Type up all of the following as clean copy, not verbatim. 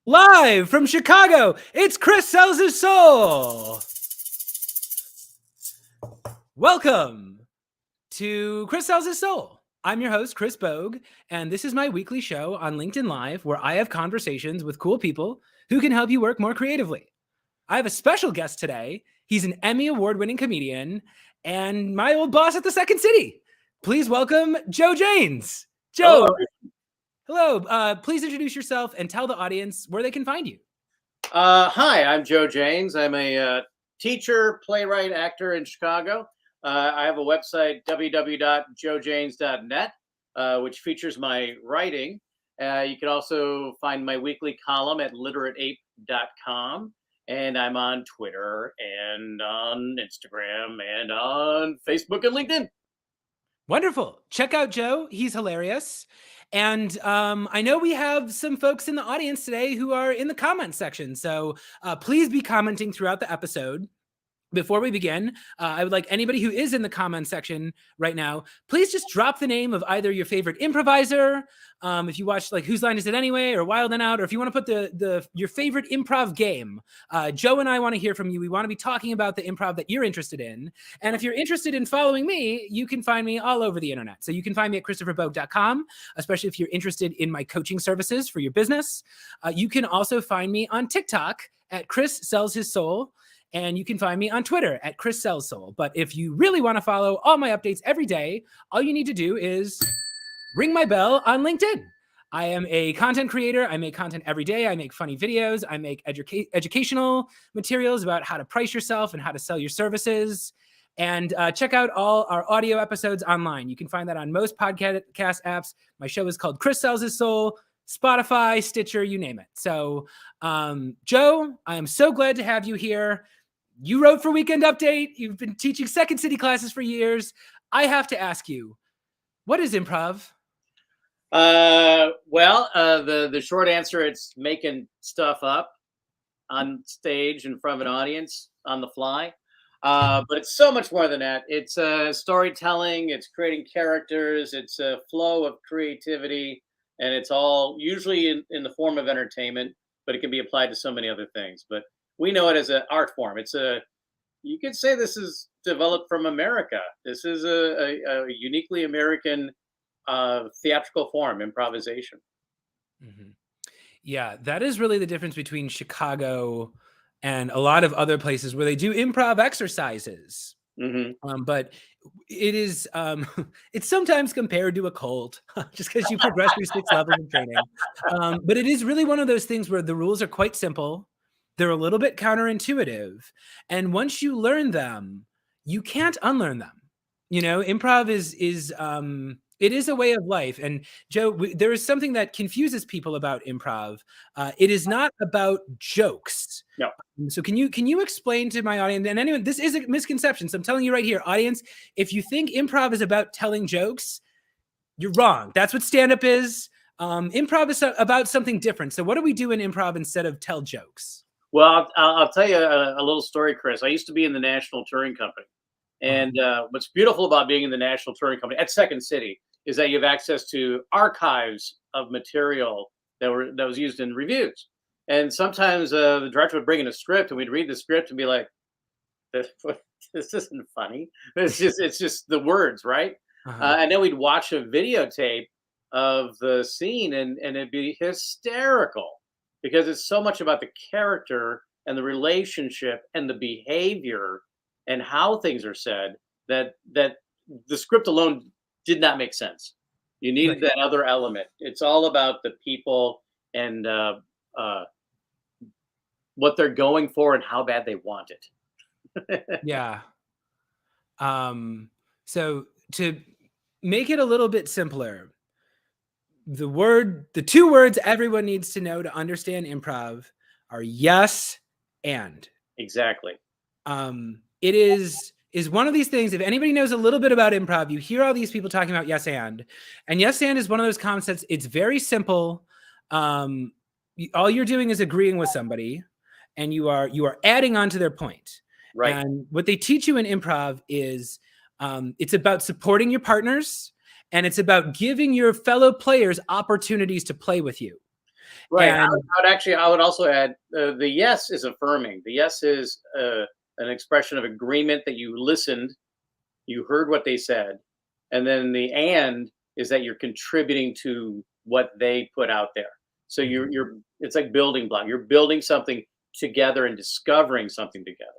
Live from Chicago, it's Chris Sells His Soul. Welcome to Chris Sells His Soul. I'm your host, Chris Bogue, and this is my weekly show on LinkedIn Live where I have conversations with cool people who can help you work more creatively. I have a special guest today. He's an Emmy award-winning comedian and my old boss at the Second City. Please welcome Joe Janes. Joe, hello. Please introduce yourself and tell the audience where they can find you. Hi, I'm Joe Janes. I'm a teacher, playwright, actor in Chicago. I have a website, www.joejanes.net, which features my writing. You can also find my weekly column at literateape.com. And I'm on Twitter and on Instagram and on Facebook and LinkedIn. Wonderful. Check out Joe. He's hilarious. And I know we have some folks in the audience today who are in the comment section. So please be commenting throughout the episode. Before we begin, I would like anybody who is in the comment section right now, please just drop the name of either your favorite improviser, if you watch like Whose Line Is It Anyway or Wild and Out, or if you want to put your favorite improv game. Joe and I want to hear from you. We want to be talking about the improv that you're interested in. And if you're interested in following me, you can find me all over the internet. So you can find me at christopherbogue.com, especially if you're interested in my coaching services for your business. You can also find me on TikTok at Chris Sells His Soul. And you can find me on Twitter at Chris Sells Soul. But if you really want to follow all my updates every day, all you need to do is ring my bell on LinkedIn. I am a content creator. I make content every day. I make funny videos. I make educational materials about how to price yourself and how to sell your services. And check out all our audio episodes online. You can find that on most podcast apps. My show is called Chris Sells His Soul. Spotify, Stitcher, you name it. So, Joe, I am so glad to have you here. You wrote for Weekend Update. You've been teaching Second City classes for years. I have to ask you, what is improv? The short answer, it's making stuff up on stage in front of an audience on the fly. But it's so much more than that. It's storytelling. It's creating characters. It's a flow of creativity. And it's all usually in the form of entertainment, but it can be applied to so many other things. But we know it as an art form. You could say this is developed from America. This is a uniquely American theatrical form, improvisation. Mm-hmm. Yeah, that is really the difference between Chicago and a lot of other places where they do improv exercises. Mm-hmm. But it is it's sometimes compared to a cult just because you progress through 6 levels of training. But it is really one of those things where the rules are quite simple. They're a little bit counterintuitive. And once you learn them, you can't unlearn them. You know, improv is it is a way of life. And Joe, there is something that confuses people about improv. It is not about jokes. No. So can you explain to my audience, and anyone, this is a misconception. So I'm telling you right here, audience, if you think improv is about telling jokes, you're wrong. That's what stand-up is. Improv is about something different. So what do we do in improv instead of tell jokes? Well, I'll tell you a little story, Chris. I used to be in the National Touring Company. And what's beautiful about being in the National Touring Company at Second City is that you have access to archives of material that was used in reviews. And sometimes the director would bring in a script, and we'd read the script and be like, "This isn't funny. It's just the words, right?" And then we'd watch a videotape of the scene, and it'd be hysterical because it's so much about the character and the relationship and the behavior and how things are said that the script alone did not make sense. You needed that other element. It's all about the people and what they're going for and how bad they want it. Yeah. So to make it a little bit simpler, the 2 words everyone needs to know to understand improv are yes and. Exactly. It is one of these things. If anybody knows a little bit about improv, you hear all these people talking about yes and yes and is one of those concepts. It's very simple. All you're doing is agreeing with somebody, and you are adding on to their point. Right. And what they teach you in improv is it's about supporting your partners, and it's about giving your fellow players opportunities to play with you. Right. And I would also add the yes is affirming. The yes is an expression of agreement that you listened, you heard what they said, and then the and is that you're contributing to what they put out there. So you're it's like building block. You're building something together and discovering something together.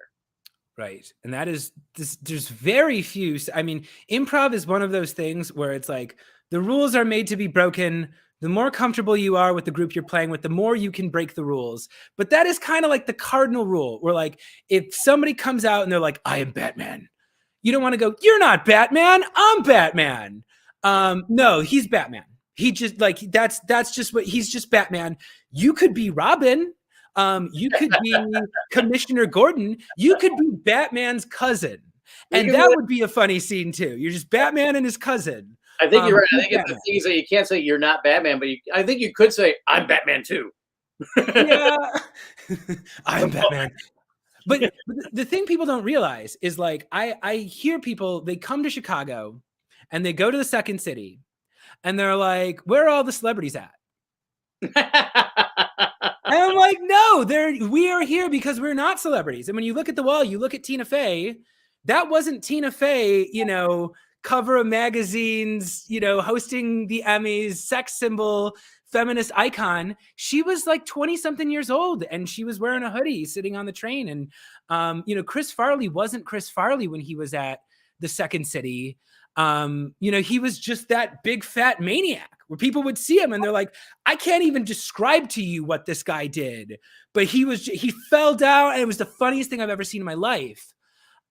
right. And that is this, there's very few. I mean, improv is one of those things where it's like the rules are made to be broken. The more comfortable you are with the group you're playing with, the more you can break the rules. But that is kind of like the cardinal rule where, like, if somebody comes out and they're like, I am Batman, you don't want to go, you're not Batman, I'm Batman. No, he's Batman. He just like that's just what he's just Batman. You could be Robin. You could be Commissioner Gordon. You could be Batman's cousin. And that would be a funny scene too. You're just Batman and his cousin. I think you're right. I think the thing is that you can't say you're not Batman, but I think you could say I'm Batman too. Yeah, I'm Batman. But the thing people don't realize is, like, I hear people, they come to Chicago and they go to the second city and they're like, where are all the celebrities at? And I'm like, no, we are here because we're not celebrities. And when you look at the wall, you look at Tina Fey, that wasn't Tina Fey, cover of magazines, hosting the Emmys, sex symbol, feminist icon. She was like 20 something years old and she was wearing a hoodie sitting on the train. And, Chris Farley wasn't Chris Farley when he was at the second city. He was just that big fat maniac where people would see him and they're like, I can't even describe to you what this guy did, but he fell down and it was the funniest thing I've ever seen in my life.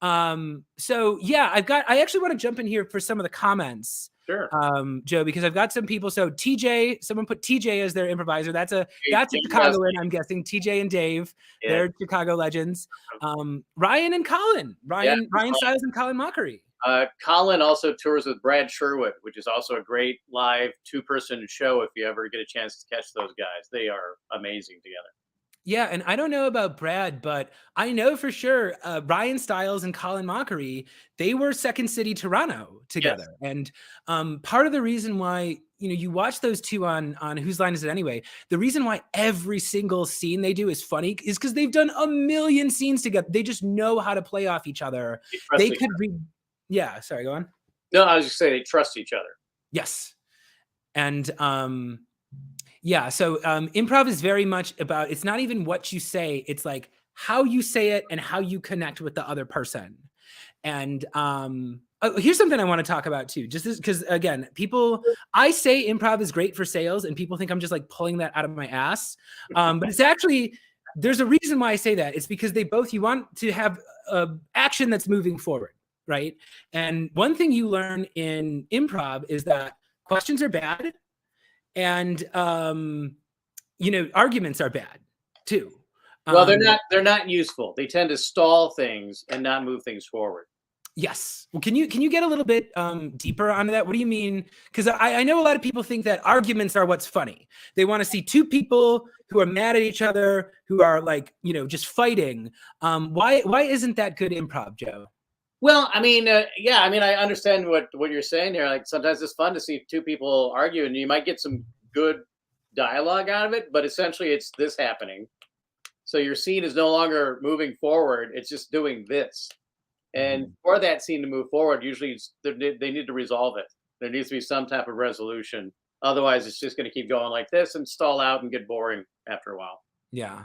So yeah, I actually want to jump in here for some of the comments. Sure. Joe, because I've got some people. So TJ, someone put TJ as their improviser. That's a Chicagoan, I'm guessing. TJ and Dave, they're Chicago legends. Ryan and Colin, Ryan Stiles and Colin Mockery. Colin also tours with Brad Sherwood, which is also a great live 2-person show. If you ever get a chance to catch those guys, they are amazing together. Yeah, and I don't know about Brad, but I know for sure Ryan Stiles and Colin Mockery, they were Second City Toronto together. Yes. And part of the reason why, you watch those two on Whose Line Is It Anyway, the reason why every single scene they do is funny is because they've done a million scenes together. They just know how to play off each other. They could yeah, sorry, go on. No, I was just saying they trust each other. Yes. And yeah, so improv is very much about, it's not even what you say, it's like how you say it and how you connect with the other person. And here's something I want to talk about too, just because again, I say improv is great for sales and people think I'm just like pulling that out of my ass. But it's actually, there's a reason why I say that. It's because you want to have action that's moving forward, right? And one thing you learn in improv is that questions are bad. And arguments are bad too. Well, they're not useful. They tend to stall things and not move things forward. Yes. Well, can you get a little bit deeper onto that? What do you mean? Because I know a lot of people think that arguments are what's funny. They want to see two people who are mad at each other, who are like, just fighting. Why isn't that good improv, Joe? Well, I mean, I understand what you're saying here. Like sometimes it's fun to see two people argue, and you might get some good dialogue out of it. But essentially, it's this happening. So your scene is no longer moving forward; it's just doing this. And for that scene to move forward, usually they need to resolve it. There needs to be some type of resolution. Otherwise, it's just going to keep going like this and stall out and get boring after a while. Yeah.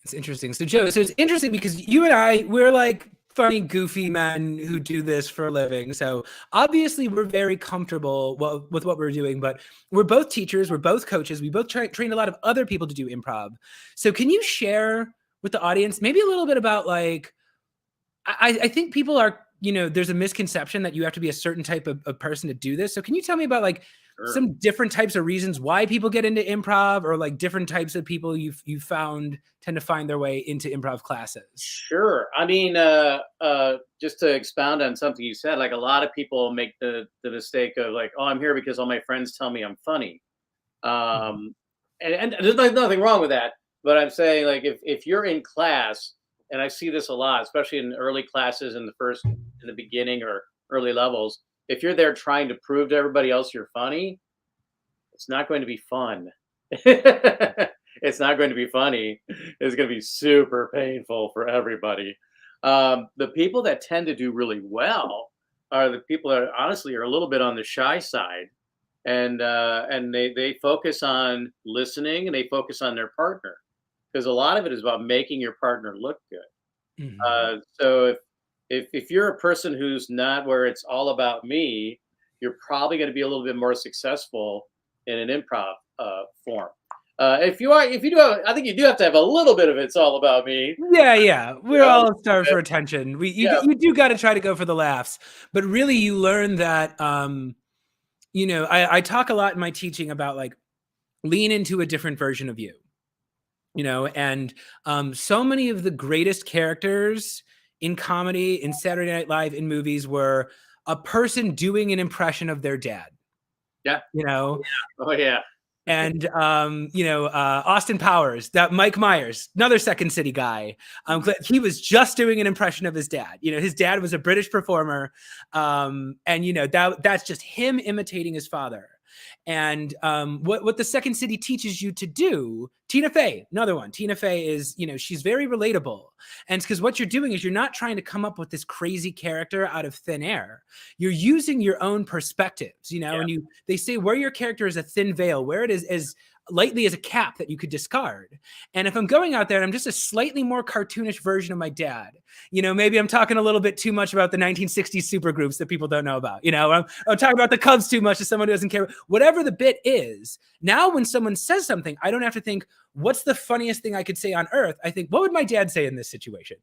It's interesting. So Joe, it's interesting because you and we're like funny, goofy men who do this for a living. So obviously we're very comfortable with what we're doing, but we're both teachers. We're both coaches. We both trained a lot of other people to do improv. So can you share with the audience maybe a little bit about like, I think people are, there's a misconception that you have to be a certain type of person to do this. So can you tell me about like some different types of reasons why people get into improv, or like different types of people you've found tend to find their way into improv classes? Sure. I mean, just to expound on something you said, like a lot of people make the mistake of like, oh, I'm here because all my friends tell me I'm funny. And there's nothing wrong with that. But I'm saying like if you're in class, and I see this a lot, especially in early classes in the beginning or early levels, if you're there trying to prove to everybody else you're funny, it's not going to be fun. It's not going to be funny. It's going to be super painful for everybody. The people that tend to do really well are the people that honestly are a little bit on the shy side, and they focus on listening and they focus on their partner, because a lot of it is about making your partner look good. Mhm. So if you're a person who's not where it's all about me, you're probably going to be a little bit more successful in an improv form. If you do have, I think you do have to have a little bit of it's all about me. Yeah. You We're know, a all little starved bit. for attention. Yeah, You do got to try to go for the laughs, but really you learn that I talk a lot in my teaching about like lean into a different version of you. And so many of the greatest characters in comedy, in Saturday Night Live, in movies were a person doing an impression of their dad. yeah, You know, oh yeah, and Austin Powers, that Mike Myers, another Second City guy. He was just doing an impression of his dad. His dad was a British performer, and that's just him imitating his father. And what the Second City teaches you to do, Tina Fey, another one. Tina Fey is, she's very relatable, and it's because what you're doing is you're not trying to come up with this crazy character out of thin air. You're using your own perspectives, yeah, and they say wear your character as a thin veil, wear it as lightly as a cap that you could discard. And if I'm going out there and I'm just a slightly more cartoonish version of my dad, maybe I'm talking a little bit too much about the 1960s supergroups that people don't know about. I'm talking about the Cubs too much as someone who doesn't care. Whatever the bit is, now when someone says something, I don't have to think, what's the funniest thing I could say on earth? I think, what would my dad say in this situation?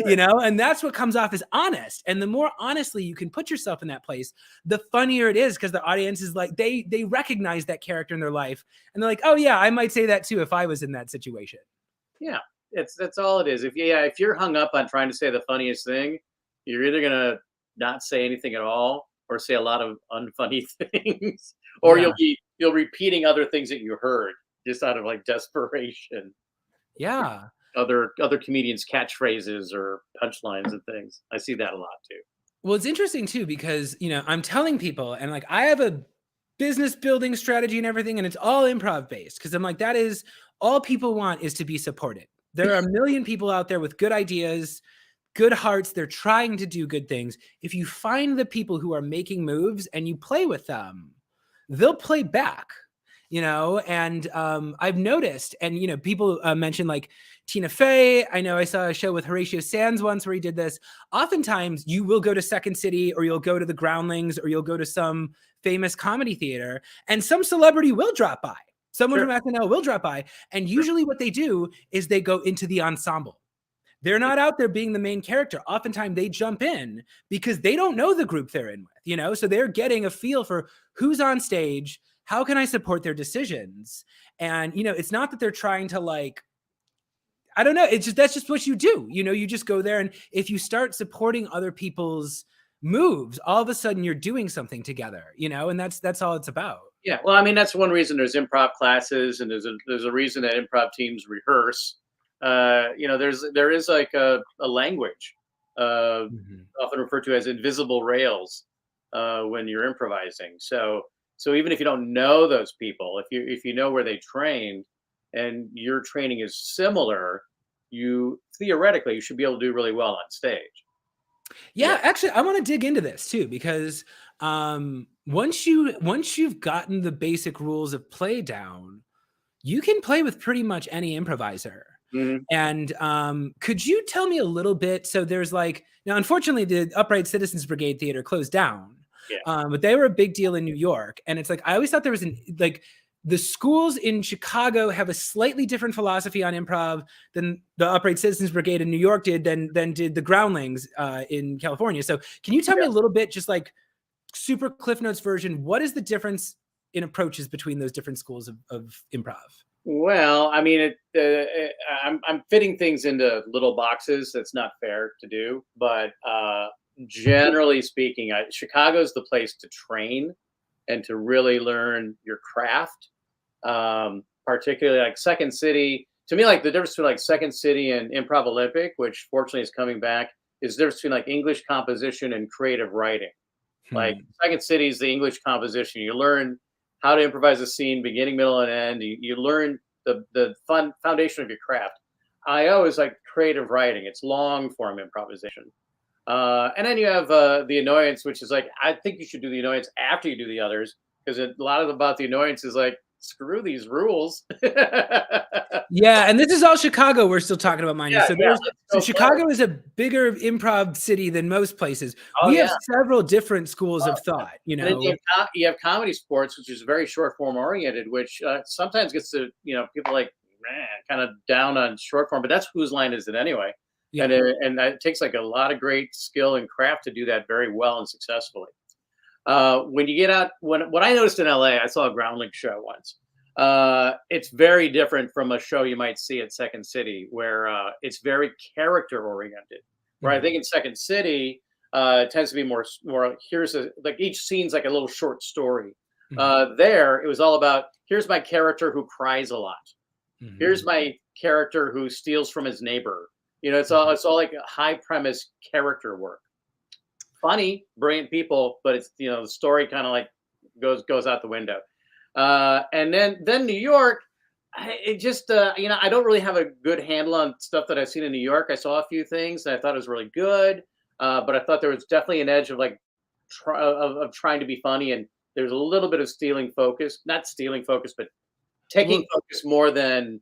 And that's what comes off as honest. And the more honestly you can put yourself in that place, the funnier it is, because the audience is like, they recognize that character in their life. And they're like, oh yeah, I might say that too if I was in that situation. yeah. That's all it is. If you're hung up on trying to say the funniest thing, you're either gonna not say anything at all, or say a lot of unfunny things, or Yeah. you'll repeating other things that you heard just out of like desperation. Yeah. Other comedians' catchphrases or punchlines and things. I see that a lot too. Well, it's interesting too, because, I'm telling people, and like, I have a business building strategy and everything, and it's all improv based. Cause I'm like, that is all people want, is to be supported. There are a million people out there with good ideas, good hearts. They're trying to do good things. If you find the people who are making moves and you play with them, they'll play back. And I've noticed, and people mention like Tina Fey. I know I saw a show with Horatio Sands once where he did this. Oftentimes you will go to Second City, or you'll go to the Groundlings, or you'll go to some famous comedy theater, and some celebrity will drop by. Someone Sure. from SNL will drop by, and usually what they do is they go into the ensemble. They're not out there being the main character. Oftentimes they jump in because they don't know the group they're in with, so they're getting a feel for who's on stage, how can I support their decisions? And, it's not that they're trying to like, I don't know. It's just, that's just what you do. You just go there. And if you start supporting other people's moves, all of a sudden you're doing something together, and that's all it's about. Yeah. Well, I mean, that's one reason there's improv classes, and there's a reason that improv teams rehearse. There is like a language, Mhm. often referred to as invisible rails, when you're improvising. So even if you don't know those people, if you know where they trained, and your training is similar, you theoretically you should be able to do really well on stage. Yeah. Yeah, actually, I want to dig into this too, because once you've gotten the basic rules of play down, you can play with pretty much any improviser. Hmm. And could you tell me a little bit? So there's like, now, unfortunately, the Upright Citizens Brigade Theater closed down, Yeah. but they were a big deal in New York. And it's like, I always thought there was like, the schools in Chicago have a slightly different philosophy on improv than the Upright Citizens Brigade in New York did than did the Groundlings in California. So can you tell me a little bit, just like super Cliff Notes version, what is the difference in approaches between those different schools of improv? Well, I mean, I'm fitting things into little boxes. That's not fair to do, but generally speaking, Chicago's the place to train and to really learn your craft. Particularly like Second City. To me, like the difference between like Second City and Improv Olympic, which fortunately is coming back, is the difference between like English composition and creative writing. Like Hmm. Second City is the English composition. You learn how to improvise a scene, beginning, middle, and end. You learn the fun foundation of your craft. I always like creative writing. It's long form improvisation. And then you have the annoyance, which is like, I think you should do the annoyance after you do the others, because a lot of about the annoyance is like, screw these rules. Yeah, and this is all Chicago we're still talking about, mind you. Yeah, So yeah, so let's go Chicago is a bigger improv city than most places. Oh, We have yeah. several different schools of thought, you And then know. you have comedy sports, which is very short form oriented, which sometimes gets to, people like kind of down on short form, but that's whose line is it anyway? Yeah. And it takes like a lot of great skill and craft to do that very well and successfully. When you get out, what I noticed in LA, I saw a Groundlink show once. It's very different from a show you might see at Second City, where it's very character oriented. Where I think in Second City, it tends to be more like each scene's like a little short story. There, it was all about, here's my character who cries a lot. Here's my character who steals from his neighbor. It's all like a high premise character work. Funny, brilliant people, but it's the story kind of like goes out the window. And then New York, it just I don't really have a good handle on stuff that I've seen in New York. I saw a few things that I thought was really good, but I thought there was definitely an edge of like of trying to be funny, and there's a little bit of not stealing focus, but taking focus more than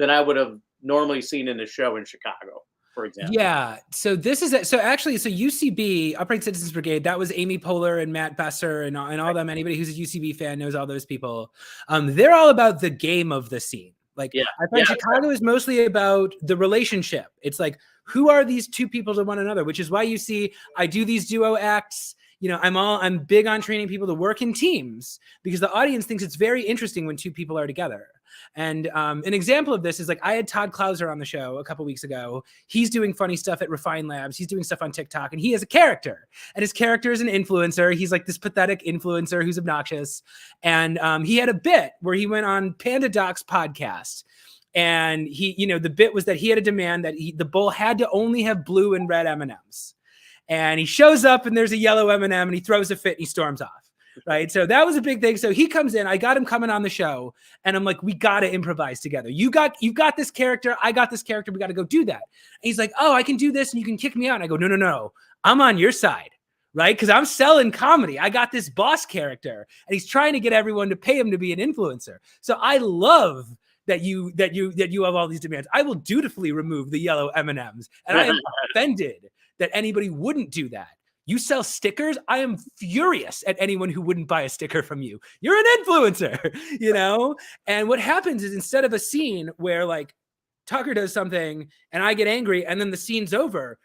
I would have normally seen in the show in Chicago, for example. Yeah. So this is so UCB, Upright Citizens Brigade, that was Amy Poehler and Matt Besser and all them. Anybody who's a UCB fan knows all those people. They're all about the game of the scene. Like, I find Chicago is mostly about the relationship. It's like, who are these two people to one another? Which is why you see I do these duo acts. I'm big on training people to work in teams, because the audience thinks it's very interesting when two people are together. And an example of this is, like, I had Todd Clauser on the show a couple weeks ago. He's doing funny stuff at Refine Labs. He's doing stuff on TikTok, and he has a character, and his character is an influencer. He's like this pathetic influencer who's obnoxious. And he had a bit where he went on Panda Doc's podcast, and the bit was that he had a demand that the bowl had to only have blue and red M&Ms. And he shows up and there's a yellow M&M, and he throws a fit and he storms off. Right. So that was a big thing. So he comes in, I got him coming on the show, and I'm like, we got to improvise together. You got this character. I got this character. We got to go do that. And he's like, oh, I can do this and you can kick me out. And I go, no. I'm on your side. Right. Because I'm selling comedy. I got this boss character, and he's trying to get everyone to pay him to be an influencer. So I love that you have all these demands. I will dutifully remove the yellow M&Ms. And I am offended that anybody wouldn't do that. You sell stickers. I am furious at anyone who wouldn't buy a sticker from you. You're an influencer, And what happens is, instead of a scene where like Tucker does something and I get angry and then the scene's over,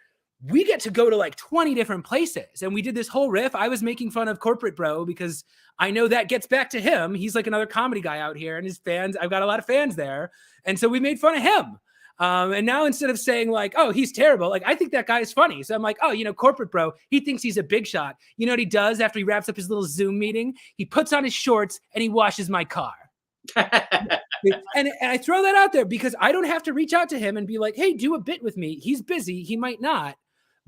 we get to go to like 20 different places. And we did this whole riff. I was making fun of Corporate Bro because I know that gets back to him. He's like another comedy guy out here, and his fans, I've got a lot of fans there. And so we made fun of him. And now, instead of saying like, oh, he's terrible, like, I think that guy is funny. So I'm like, oh, Corporate Bro, he thinks he's a big shot. You know what he does after he wraps up his little Zoom meeting? He puts on his shorts and he washes my car. and I throw that out there because I don't have to reach out to him and be like, hey, do a bit with me. He's busy. He might not.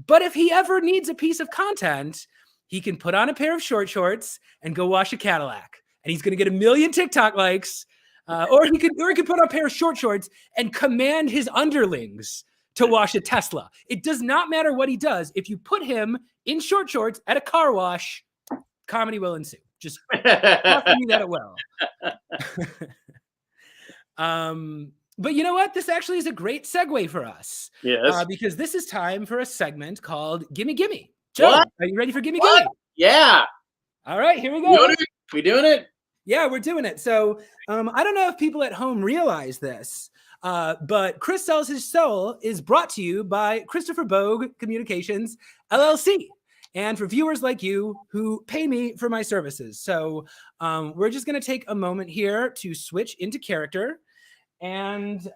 But if he ever needs a piece of content, he can put on a pair of short shorts and go wash a Cadillac. And he's going to get 1 million TikTok likes. Or he could put on a pair of short shorts and command his underlings to wash a Tesla. It does not matter what he does. If you put him in short shorts at a car wash, comedy will ensue. Just trust me that it will. But you know what? This actually is a great segue for us. Yes. Because this is time for a segment called Gimme Gimme. Joe, are you ready for Gimme Gimme? Yeah. All right, here we go. We doing it? Yeah, we're doing it. So I don't know if people at home realize this, but Chris Sells His Soul is brought to you by Christopher Bogue Communications, LLC. And for viewers like you who pay me for my services. So we're just going to take a moment here to switch into character. And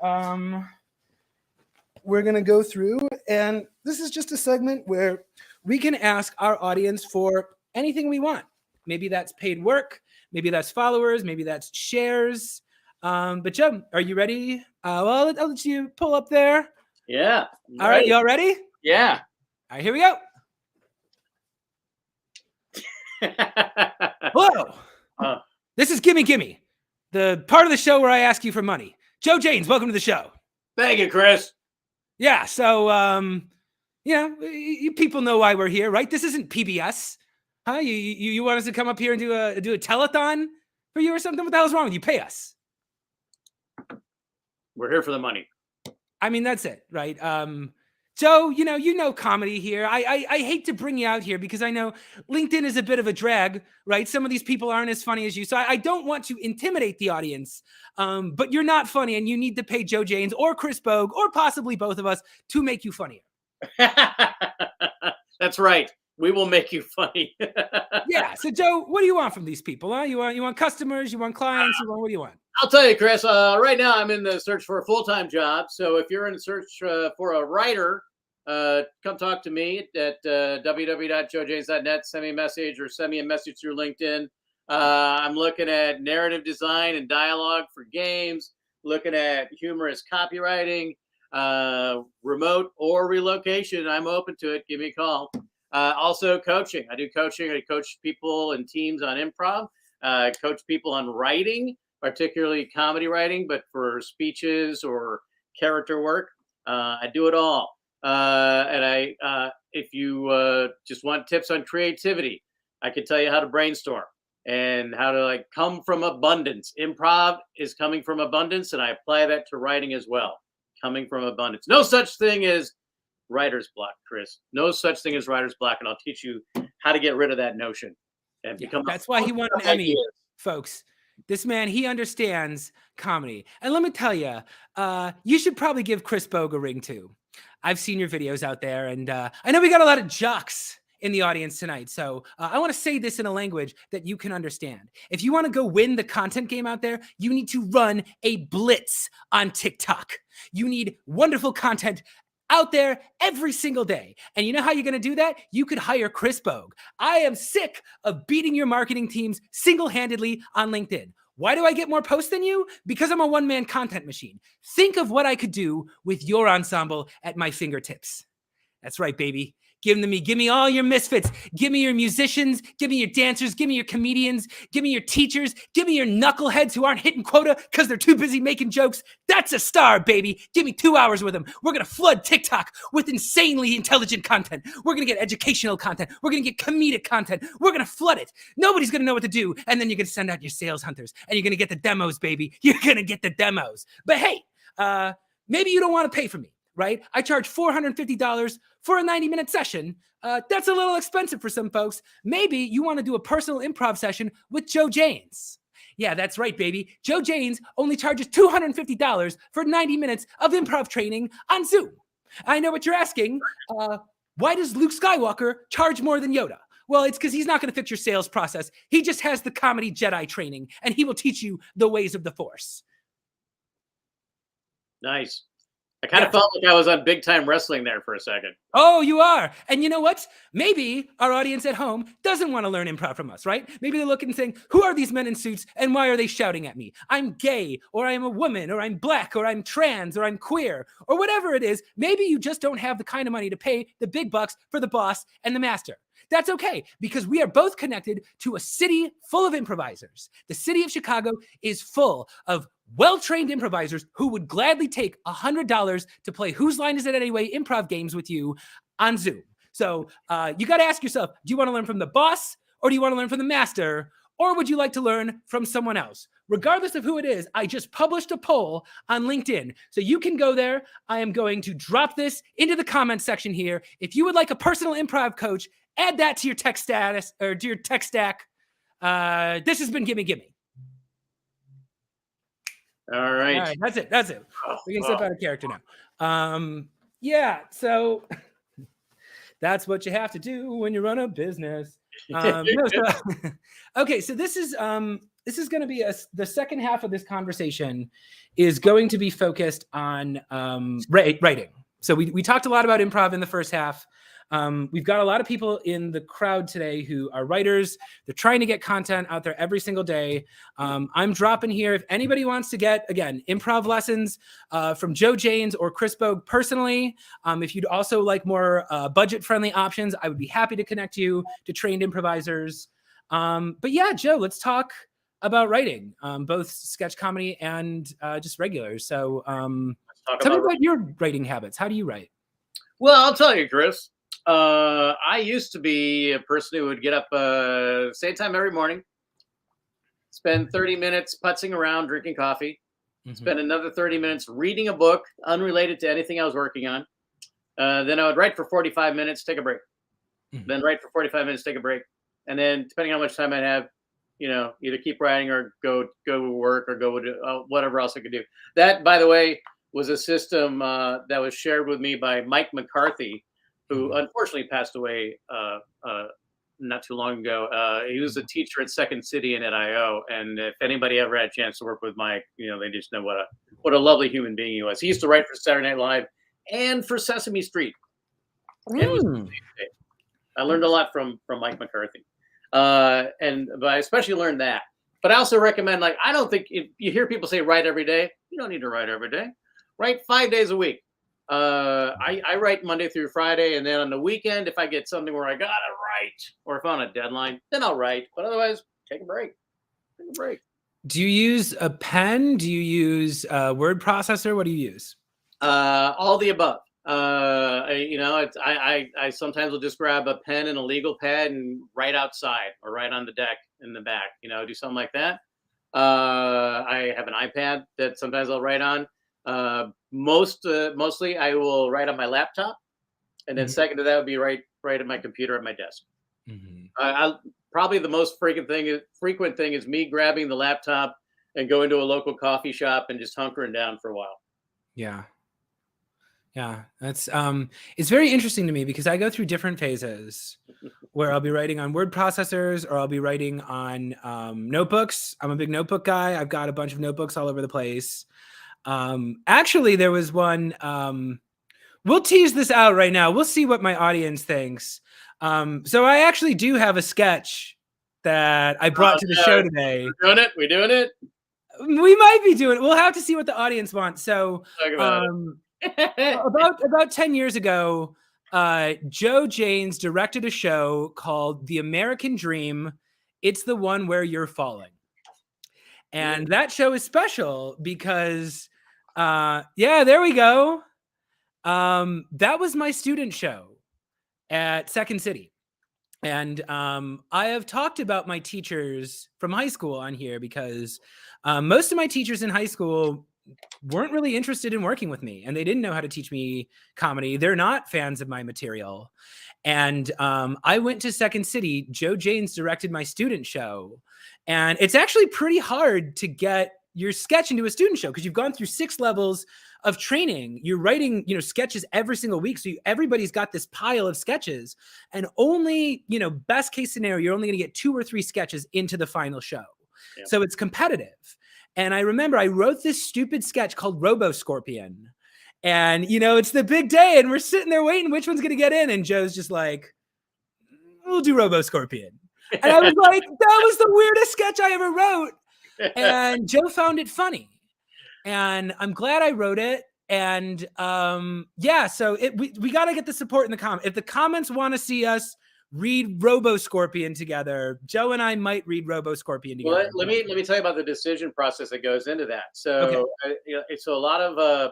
we're going to go through. And this is just a segment where we can ask our audience for anything we want. Maybe that's paid work. Maybe that's followers. Maybe that's shares. But Joe, are you ready? Well, I'll let you pull up there. Yeah. All right. Y'all ready? Yeah. All right, here we go. Hello. This is Gimme, the part of the show where I ask you for money. Joe Janes, welcome to the show. Thank you, Chris. Yeah, so you people know why we're here, right? This isn't PBS, huh? You want us to come up here and do a telethon for you or something? What the hell's wrong with you? Pay us. We're here for the money. I mean, that's it, right? Joe, you know comedy here. I hate to bring you out here because I know LinkedIn is a bit of a drag, right? Some of these people aren't as funny as you. So I don't want to intimidate the audience, but you're not funny and you need to pay Joe Janes or Chris Bogue or possibly both of us to make you funnier. That's right. We will make you funny. Yeah. So Joe, what do you want from these people? Huh? You want customers? You want clients? What do you want? I'll tell you, Chris. Right now, I'm in the search for a full-time job. So if you're in search for a writer, come talk to me at www.joejanes.net. Send me a message or send me a message through LinkedIn. I'm looking at narrative design and dialogue for games, looking at humorous copywriting, remote or relocation. I'm open to it. Give me a call. Also coaching. I do coaching. I coach people and teams on improv, coach people on writing, particularly comedy writing, but for speeches or character work, I do it all. And if you just want tips on creativity, I can tell you how to brainstorm and how to come from abundance. Improv is coming from abundance, and I apply that to writing as well. Coming from abundance. No such thing as writer's block, Chris. No such thing as writer's block, and I'll teach you how to get rid of that notion and become. That's why he won an Emmy, folks. This man, he understands comedy. And let me tell you, you should probably give Chris Bogue a ring too. I've seen your videos out there, and I know we got a lot of jocks in the audience tonight. So I want to say this in a language that you can understand. If you want to go win the content game out there, you need to run a blitz on TikTok. You need wonderful content out there every single day. And you know how you're going to do that? You could hire Chris Bogue. I am sick of beating your marketing teams single-handedly on LinkedIn. Why do I get more posts than you? Because I'm a one-man content machine. Think of what I could do with your ensemble at my fingertips. That's right, baby. Give them to me. Give me all your misfits. Give me your musicians. Give me your dancers. Give me your comedians. Give me your teachers. Give me your knuckleheads who aren't hitting quota because they're too busy making jokes. That's a star, baby. Give me 2 hours with them. We're going to flood TikTok with insanely intelligent content. We're going to get educational content. We're going to get comedic content. We're going to flood it. Nobody's going to know what to do. And then you're going to send out your sales hunters and you're going to get the demos, baby. You're going to get the demos. But hey, maybe you don't want to pay for me. Right? I charge $450 for a 90-minute session. That's a little expensive for some folks. Maybe you want to do a personal improv session with Joe Janes. Yeah, that's right, baby. Joe Janes only charges $250 for 90 minutes of improv training on Zoom. I know what you're asking. Why does Luke Skywalker charge more than Yoda? Well, it's because he's not going to fix your sales process. He just has the comedy Jedi training, and he will teach you the ways of the Force. Nice. I kind of felt like I was on Big Time Wrestling there for a second. Oh, you are. And you know what? Maybe our audience at home doesn't want to learn improv from us, right? Maybe they're looking and saying, who are these men in suits and why are they shouting at me? I'm gay, or I'm a woman, or I'm black, or I'm trans, or I'm queer, or whatever it is. Maybe you just don't have the kind of money to pay the big bucks for the boss and the master. That's okay, because we are both connected to a city full of improvisers. The city of Chicago is full of well-trained improvisers who would gladly take $100 to play Whose Line Is It Anyway improv games with you on Zoom. So you got to ask yourself, do you want to learn from the boss or do you want to learn from the master? Or would you like to learn from someone else? Regardless of who it is, I just published a poll on LinkedIn. So you can go there. I am going to drop this into the comment section here. If you would like a personal improv coach, add that to your tech status or to your tech stack. This has been Gimme. All right. All right. That's it. We can step out of character now. Yeah. So that's what you have to do when you run a business. Okay. So this is going to be the second half of this conversation is going to be focused on writing. So we talked a lot about improv in the first half. We've got a lot of people in the crowd today who are writers. They're trying to get content out there every single day. I'm dropping here. If anybody wants to get, again, improv lessons from Joe Janes or Chris Bogue personally, if you'd also like more budget-friendly options, I would be happy to connect you to trained improvisers. But yeah, Joe, let's talk about writing, both sketch comedy and just regular. So Let's talk tell me about. about your writing habits. How do you write? Well, I'll tell you, Chris. I used to be a person who would get up same time every morning, spend 30 minutes putzing around, drinking coffee, spend another 30 minutes reading a book unrelated to anything I was working on. Then I would write for 45 minutes, take a break. Then write for 45 minutes, take a break. And then depending on how much time I have, either keep writing or go work or go to whatever else I could do. That, by the way, was a system that was shared with me by Mike McCarthy, who unfortunately passed away not too long ago. He was a teacher at Second City and at IO. And if anybody ever had a chance to work with Mike, they just know what a lovely human being he was. He used to write for Saturday Night Live and for Sesame Street. I learned a lot from Mike McCarthy. But I especially learned that. But I also recommend, I don't think if you hear people say write every day, you don't need to write every day. Write 5 days a week. I write Monday through Friday, and then on the weekend, if I get something where I gotta write, or if I'm on a deadline, then I'll write. But otherwise, take a break. Take a break. Do you use a pen? Do you use a word processor? What do you use? All the above. I sometimes will just grab a pen and a legal pad and write outside or write on the deck in the back. Do something like that. I have an iPad that sometimes I'll write on. Mostly I will write on my laptop, and then second to that would be right at my computer at my desk. Probably the most frequent thing is me grabbing the laptop and going to a local coffee shop and just hunkering down for a while. Yeah. That's it's very interesting to me because I go through different phases where I'll be writing on word processors or I'll be writing on notebooks. I'm a big notebook guy. I've got a bunch of notebooks all over the place. Actually, there was one. We'll tease this out right now. We'll see what my audience thinks. So I actually do have a sketch that I brought to the show today. We're doing it. We might be doing it. We'll have to see what the audience wants. So about 10 years ago, Joe Janes directed a show called The American Dream. It's the one where you're falling. And that show is special because, there we go. That was my student show at Second City. And I have talked about my teachers from high school on here because most of my teachers in high school weren't really interested in working with me and they didn't know how to teach me comedy. They're not fans of my material. And I went to Second City. Joe Janes directed my student show. And it's actually pretty hard to get your sketch into a student show because you've gone through 6 levels of training. You're writing, sketches every single week. So everybody's got this pile of sketches and only, best case scenario, you're only going to get 2 or 3 sketches into the final show. Yeah. So it's competitive. And I remember I wrote this stupid sketch called Robo Scorpion. And, it's the big day and we're sitting there waiting which one's going to get in. And Joe's just like, we'll do Robo Scorpion. And I was like, that was the weirdest sketch I ever wrote. And Joe found it funny. And I'm glad I wrote it. And so we got to get the support in the comments. If the comments want to see us read Robo Scorpion together, Joe and I might read Robo Scorpion together. Well, let me tell you about the decision process that goes into that. So it's a lot of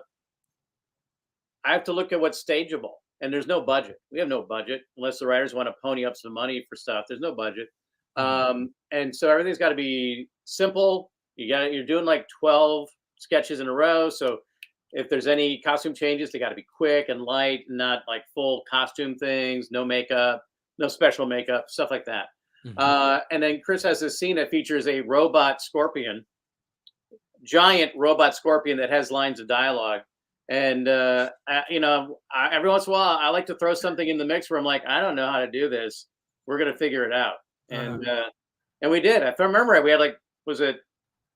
I have to look at what's stageable, and there's no budget. We have no budget unless the writers want to pony up some money for stuff. There's no budget, and so everything's got to be simple. You're doing like 12 sketches in a row, so if there's any costume changes, they got to be quick and light, not like full costume things. No makeup, no special makeup, stuff like that. And then Chris has this scene that features a robot scorpion, giant robot scorpion that has lines of dialogue. And, every once in a while, I like to throw something in the mix where I'm like, I don't know how to do this. We're going to figure it out. And we did. If I remember right, we had was it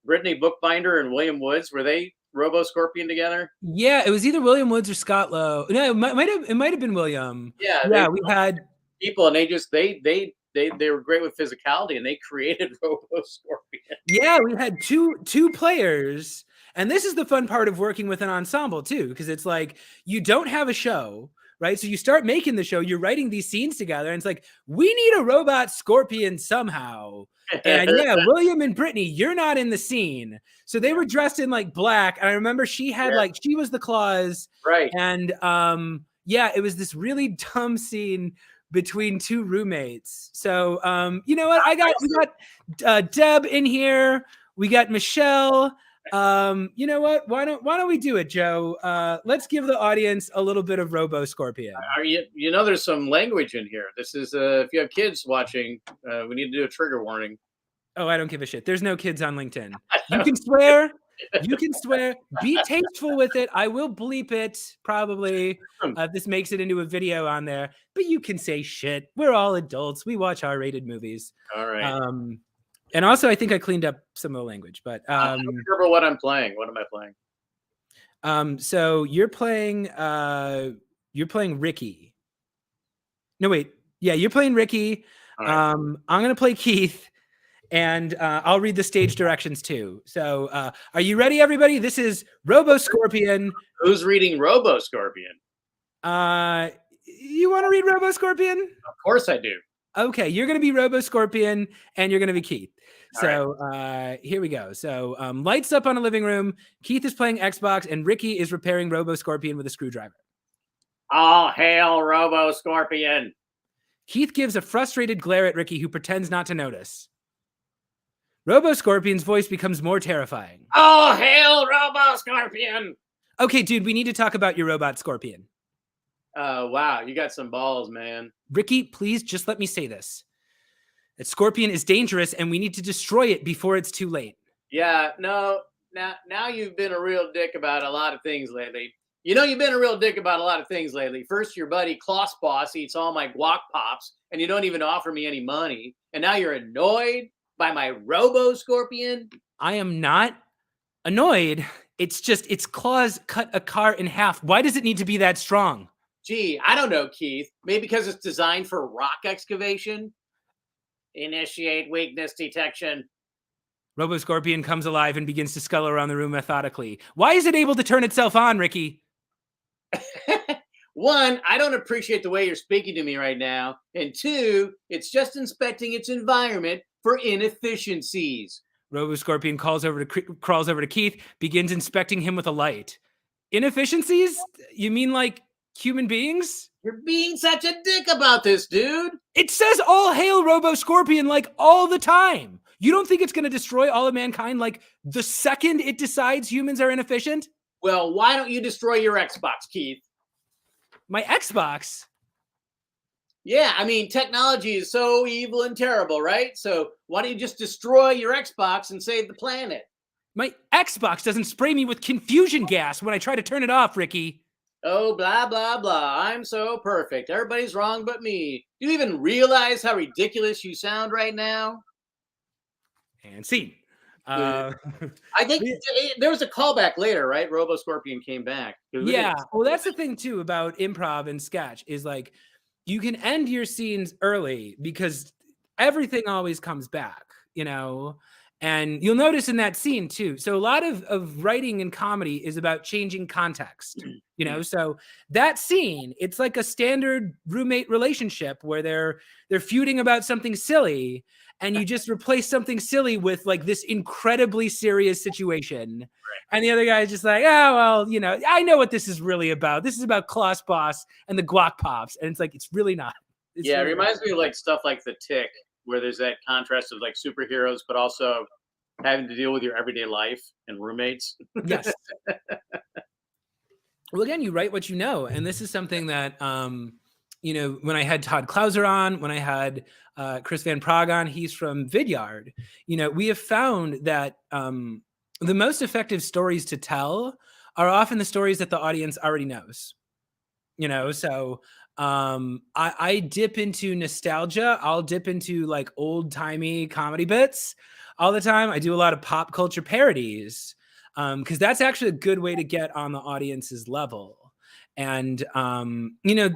Brittany Bookbinder and William Woods? Were they Robo Scorpion together? Yeah, it was either William Woods or Scott Lowe. No, it might have been William. Yeah, we had people, and they were great with physicality, and they created Robo Scorpion. Yeah, we had two players, and this is the fun part of working with an ensemble too, because it's like you don't have a show, right? So you start making the show, you're writing these scenes together, and it's like, we need a robot scorpion somehow. And yeah, William and Brittany, you're not in the scene. So they were dressed in like black. And I remember she had like, she was the claws. Right. And yeah, it was this really dumb scene between two roommates. So you know what? We got Deb in here. We got Michelle. You know what? Why don't we do it, Joe? Let's give the audience a little bit of Robo Scorpion. You know, there's some language in here. This is if you have kids watching, we need to do a trigger warning. Oh, I don't give a shit. There's no kids on LinkedIn. You can swear. You can swear. Be tasteful with it. I will bleep it probably if this makes it into a video on there. But you can say shit. We're all adults. We watch R-rated movies. All right. And also, I think I cleaned up some of the language. But I don't remember what I'm playing. What am I playing? So you're playing Ricky. No, wait. Yeah, you're playing Ricky. Right. I'm gonna play Keith. And I'll read the stage directions too. So are you ready, everybody? This is Robo Scorpion. Who's reading Robo Scorpion? You want to read Robo Scorpion? Of course I do. Okay, you're going to be Robo Scorpion and you're going to be Keith. All so right. Here we go. So lights up on a living room. Keith is playing Xbox and Ricky is repairing Robo Scorpion with a screwdriver. All hail Robo Scorpion. Keith gives a frustrated glare at Ricky, who pretends not to notice. Robo Scorpion's voice becomes more terrifying. Oh, hail Robo Scorpion! Okay, dude, we need to talk about your robot Scorpion. Wow, you got some balls, man. Ricky, please just let me say this. That Scorpion is dangerous and we need to destroy it before it's too late. Yeah, no, now you've been a real dick about a lot of things lately. You know, you've been a real dick about a lot of things lately. First, your buddy Kloss Boss eats all my guac pops and you don't even offer me any money. And now you're annoyed by my Robo Scorpion? I am not annoyed. It's just its claws cut a car in half. Why does it need to be that strong? Gee, I don't know, Keith. Maybe because it's designed for rock excavation? Initiate weakness detection. Robo Scorpion comes alive and begins to scull around the room methodically. Why is it able to turn itself on, Ricky? One, I don't appreciate the way you're speaking to me right now. And two, it's just inspecting its environment for inefficiencies. Robo Scorpion crawls over to Keith, begins inspecting him with a light. Inefficiencies? You mean like human beings? You're being such a dick about this, dude. It says all hail Robo Scorpion like all the time. You don't think it's going to destroy all of mankind like the second it decides humans are inefficient? Well, why don't you destroy your Xbox, Keith? My Xbox? Yeah, I mean, technology is so evil and terrible, right? So why don't you just destroy your Xbox and save the planet? My Xbox doesn't spray me with confusion gas when I try to turn it off, Ricky. Oh, blah, blah, blah. I'm so perfect. Everybody's wrong but me. Do you even realize how ridiculous you sound right now? And scene. I think there was a callback later, right? Robo Scorpion came back. Yeah. Well, that's the thing, too, about improv and sketch is like, you can end your scenes early because everything always comes back, you know, and you'll notice in that scene too. So a lot of writing in comedy is about changing context, you know, so that scene, it's like a standard roommate relationship where they're feuding about something silly and you just replace something silly with like this incredibly serious situation. And the other guy is just like, oh, well, you know, I know what this is really about. This is about Kloss Boss and the guac pops. And it's like, it's really not. It's really it reminds me of like stuff like The Tick, where there's that contrast of like superheroes, but also having to deal with your everyday life and roommates. Yes. Well, again, you write what you know. And this is something that, you know, when I had Todd Clauser on, when I had Chris Van Praag on, he's from Vidyard, you know, we have found that the most effective stories to tell are often the stories that the audience already knows, you know? So I dip into nostalgia. I'll dip into like old timey comedy bits all the time. I do a lot of pop culture parodies because that's actually a good way to get on the audience's level. And, you know,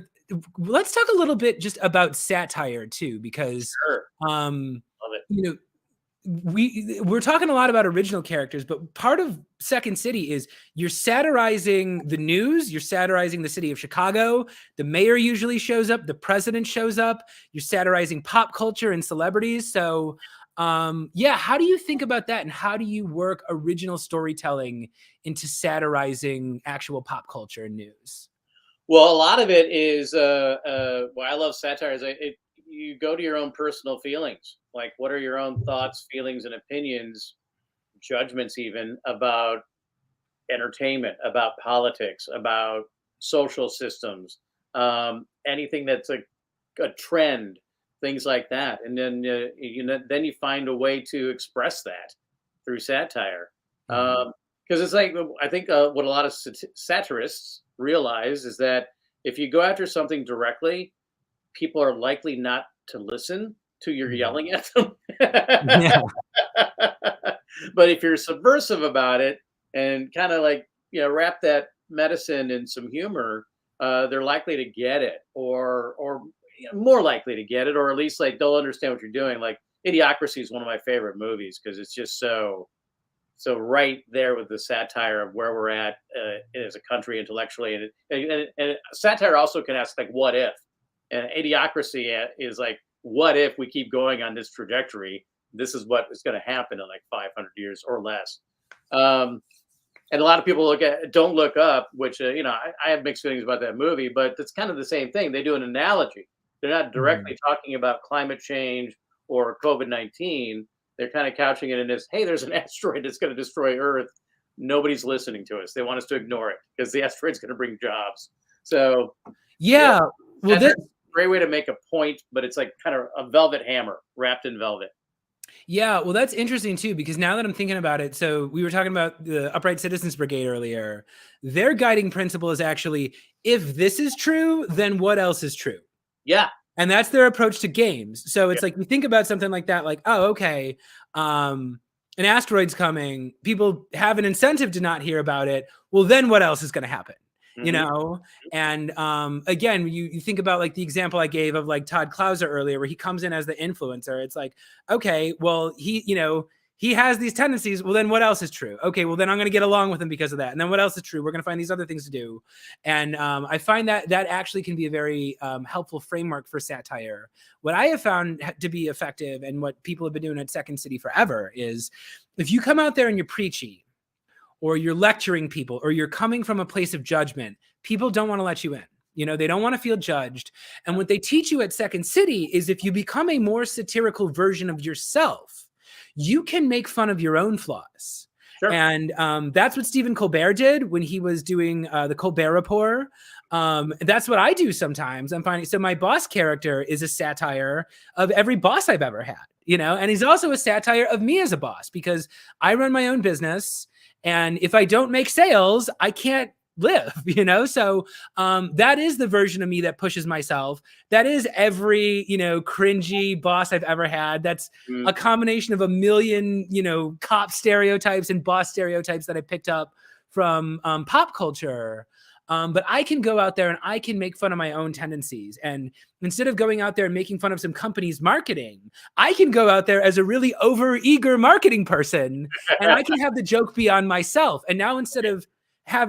let's talk a little bit just about satire too, because, Sure. Love it. You know, we're talking a lot about original characters, but part of Second City is you're satirizing the news, you're satirizing the city of Chicago. The mayor usually shows up, the president shows up. You're satirizing pop culture and celebrities. So, yeah, how do you think about that, and how do you work original storytelling into satirizing actual pop culture and news? Well, a lot of it is why I love satire is you go to your own personal feelings. Like, what are your own thoughts, feelings, and opinions, judgments, even about entertainment, about politics, about social systems, anything that's a trend, things like that. And then then you find a way to express that through satire. Mhm. Because it's like I think what a lot of satirists realize is that if you go after something directly, people are likely not to listen to your Mhm. yelling at them. Yeah. But if you're subversive about it and kind of like wrap that medicine in some humor, they're likely to get it, or more likely to get it, or at least like they'll understand what you're doing. Like Idiocracy is one of my favorite movies because it's just so right there with the satire of where we're at as a country intellectually, and satire also can ask like what if, and Idiocracy is like what if we keep going on this trajectory, this is what is going to happen in like 500 years or less. And a lot of people Don't Look Up, which I have mixed feelings about that movie, but it's kind of the same thing. They do an analogy. They're not Mhm. directly talking about climate change or COVID-19. They're kind of couching it in this: hey, there's an asteroid that's going to destroy Earth. Nobody's listening to us. They want us to ignore it because the asteroid's going to bring jobs. So yeah, Yeah. Well, that's a great way to make a point, but it's like kind of a velvet hammer wrapped in velvet. Yeah, well, that's interesting too, because now that I'm thinking about it, so we were talking about the Upright Citizens Brigade earlier. Their guiding principle is actually, if this is true, then what else is true? Yeah. And that's their approach to games. So Yeah. it's like you think about something like that, like, oh, okay, an asteroid's coming. People have an incentive to not hear about it. Well, then what else is going to happen? You Hmm. know? And again, you think about like the example I gave of like Todd Clouser earlier, where he comes in as the influencer. It's like, okay, well, he has these tendencies. Well, then what else is true? Okay, well, then I'm going to get along with him because of that. And then what else is true? We're going to find these other things to do. And I find that actually can be a very helpful framework for satire. What I have found to be effective, and what people have been doing at Second City forever, is if you come out there and you're preachy, or you're lecturing people, or you're coming from a place of judgment, people don't want to let you in. They don't want to feel judged. And what they teach you at Second City is if you become a more satirical version of yourself, you can make fun of your own flaws. Sure. And that's what Stephen Colbert did when he was doing the Colbert Report. That's what I do sometimes. I'm finding, so my boss character is a satire of every boss I've ever had, and he's also a satire of me as a boss, because I run my own business. And if I don't make sales, I can't live, So that is the version of me that pushes myself. That is every, cringy boss I've ever had. That's Mm. a combination of a million, cop stereotypes and boss stereotypes that I picked up from pop culture. But I can go out there and I can make fun of my own tendencies. And instead of going out there and making fun of some company's marketing, I can go out there as a really over-eager marketing person, and I can have the joke be on myself. And now instead of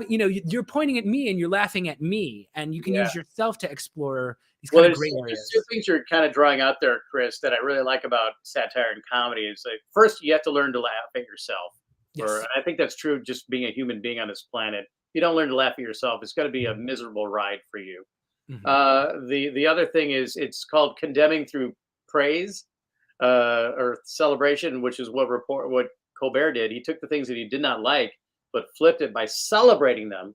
you're pointing at me and you're laughing at me, and you can Yeah. use yourself to explore these Well, kind of there's gray there's two areas. things you're kind of drawing out there, Chris, that I really like about satire and comedy. Is like, first, you have to learn to laugh at yourself. Yes. I think that's true. Just being a human being on this planet, if you don't learn to laugh at yourself, it's going to be a miserable ride for you. Mhm. The other thing is it's called condemning through praise or celebration, which is what Colbert did. He took the things that he did not like, but flipped it by celebrating them.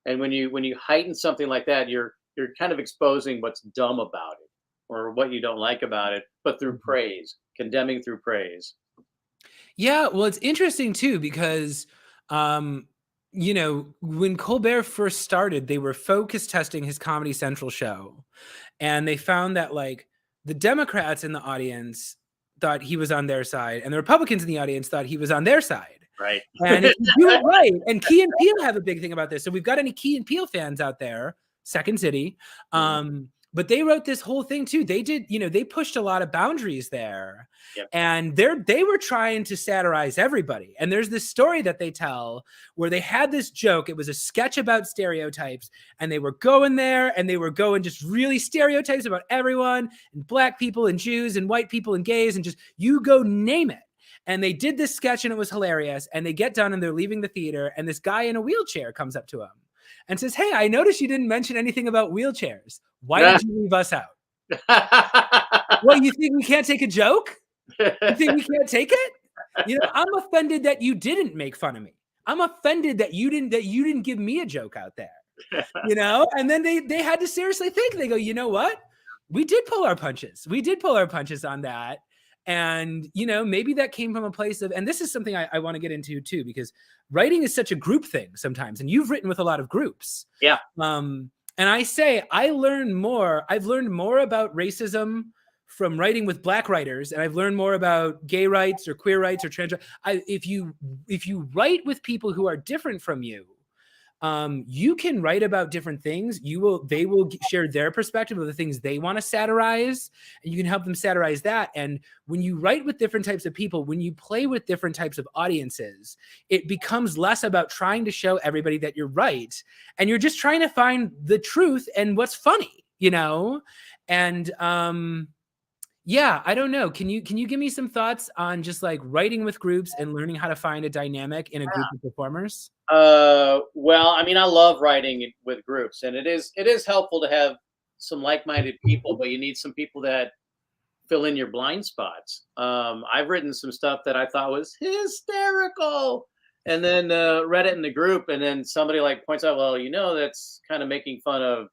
And when you heighten something like that, you're kind of exposing what's dumb about it or what you don't like about it, but through Mhm. praise, condemning through praise. Yeah, well, it's interesting too, because when Colbert first started, they were focus testing his Comedy Central show, and they found that like the Democrats in the audience thought he was on their side, and the Republicans in the audience thought he was on their side. Right. And if you do it right, and Key and Peele have a big thing about this. So we've got any Key and Peele fans out there, Second City. Mhm. but they wrote this whole thing too. They did, they pushed a lot of boundaries there. Yep. And they were trying to satirize everybody. And there's this story that they tell where they had this joke. It was a sketch about stereotypes, and they were going there and they were going just really stereotypes about everyone, and black people and Jews and white people and gays, and just you go name it. And they did this sketch and it was hilarious. And they get done and they're leaving the theater, and this guy in a wheelchair comes up to him and says, "Hey, I noticed you didn't mention anything about wheelchairs. Why did you leave us out?" Well, you think we can't take a joke? You think we can't take it? I'm offended that you didn't make fun of me. I'm offended that you didn't give me a joke out there. And then they had to seriously think. They go, you know what? We did pull our punches. We did pull our punches on that. And, maybe that came from a place of, and this is something I want to get into too, because writing is such a group thing sometimes. And you've written with a lot of groups. Yeah. And I say, I've learned more about racism from writing with Black writers, and I've learned more about gay rights or queer rights or trans. If you write with people who are different from you, you can write about different things. They will share their perspective of the things they want to satirize, and you can help them satirize that. And when you write with different types of people, when you play with different types of audiences, it becomes less about trying to show everybody that you're right, and you're just trying to find the truth and what's funny, and yeah, I don't know. Can you give me some thoughts on just like writing with groups and learning how to find a dynamic in a group of performers? Well, I mean, I love writing with groups, and it is helpful to have some like-minded people, but you need some people that fill in your blind spots. I've written some stuff that I thought was hysterical, and then read it in the group, and then somebody like points out, well, that's kind of making fun of,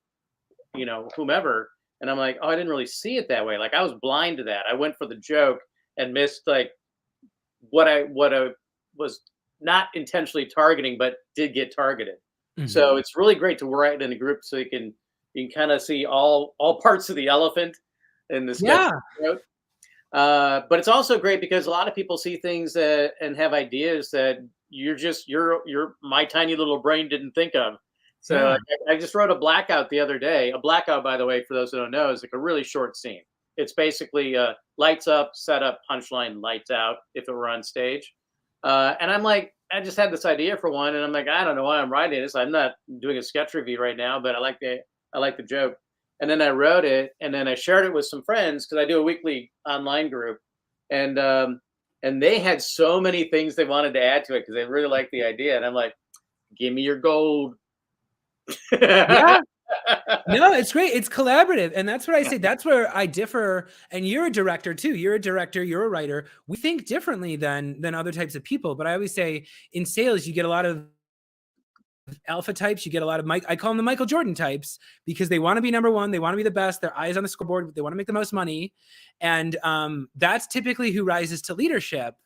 whomever. And I'm like, oh, I didn't really see it that way. Like, I was blind to that. I went for the joke and missed like what I was not intentionally targeting, but did get targeted. Mm-hmm. So it's really great to write in a group, so you can kind of see all parts of the elephant in the sketch. Yeah. But it's also great because a lot of people see things and have ideas that you're my tiny little brain didn't think of. So yeah. I just wrote a blackout the other day. A blackout, by the way, for those who don't know, is like a really short scene. It's basically lights up, setup, punchline, lights out, if it were on stage. And I'm like, I just had this idea for one, and I'm like, I don't know why I'm writing this. I'm not doing a sketch review right now, but I like the joke. And then I wrote it, and then I shared it with some friends because I do a weekly online group, and they had so many things they wanted to add to it because they really liked the idea. And I'm like, give me your gold. Yeah. No, it's great. It's collaborative. And that's what I say. That's where I differ. And you're a director too. You're a director, you're a writer. We think differently than other types of people. But I always say in sales, you get a lot of alpha types. You get a lot of I call them the Michael Jordan types, because they want to be number one. They want to be the best. Their eyes on the scoreboard. They want to make the most money. And that's typically who rises to leadership.